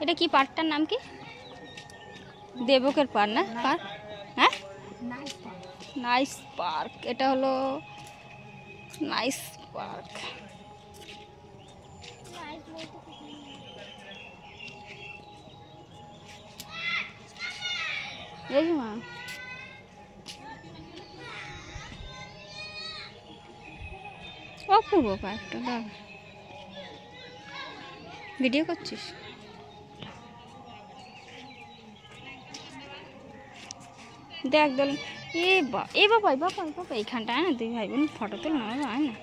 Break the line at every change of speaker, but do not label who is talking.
এটা কি পার্কটার নাম কি? দেবকের পার্ক না? পার্ক, হ্যাঁ, নাইস পার্ক। এটা হলো নাইস পার্ক। এই মা অপূর্ব পার্কটা। দাদা ভিডিও করছিস? দেখ দল। এ বাবা এইখানটায় না দুই ভাই বোন ফটো তুল না, হয় না?